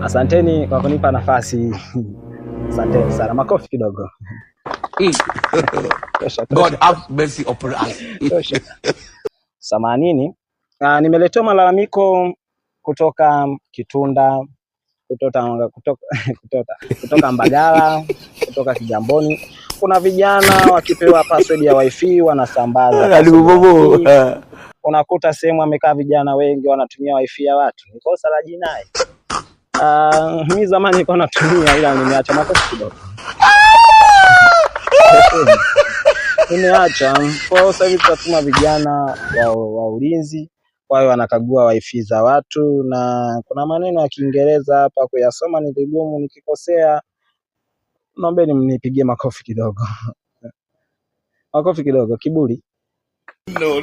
Asanteni kwa kunipa nafasi. Asanteni sana. Makofi kidogo. God have mercy upon us. Samanini. Nimeletewa malalamiko kutoka Kitunda, kutoka Mbagala, kutoka Kigamboni. Kuna vijana wakipewa password ya wifi wanasambaza. Unakuta sehemu amekaa vijana wengi wanatumia wifi ya watu. Ni kosa la jinai. Mimi zamani nilikuwa natumia ila nimeacha. Makofi kidogo. Nimeacha. Kwa sasa hivi tunatuma vijana wa ulinzi wao wanakagua wifi za watu, na kuna maneno ya Kiingereza hapa kuyasoma ni vigumu, nikikosea naomba mnipigie makofi kidogo. Makofi kidogo, kiburi. No.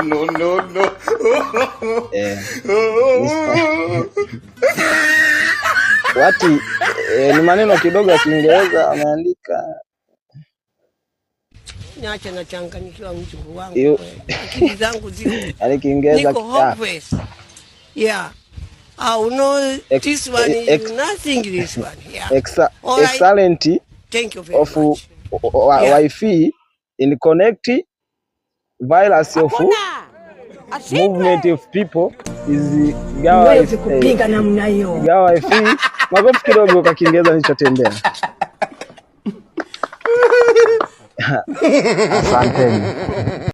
Wati ni maneno kidogo ya Kiingereza ameandika. Niache na changanyikiwa mchungu wangu. Akili zangu ziko. Yaani Kiingereza niko hopeless. Yeah. I know this one is nothing this one. Yeah. Excellent. Thank you very much. Wifi in connect virus of movement of people is gawa wifi. Makofi kidogo kwa Kiingereza nilichotembea. Asanteni.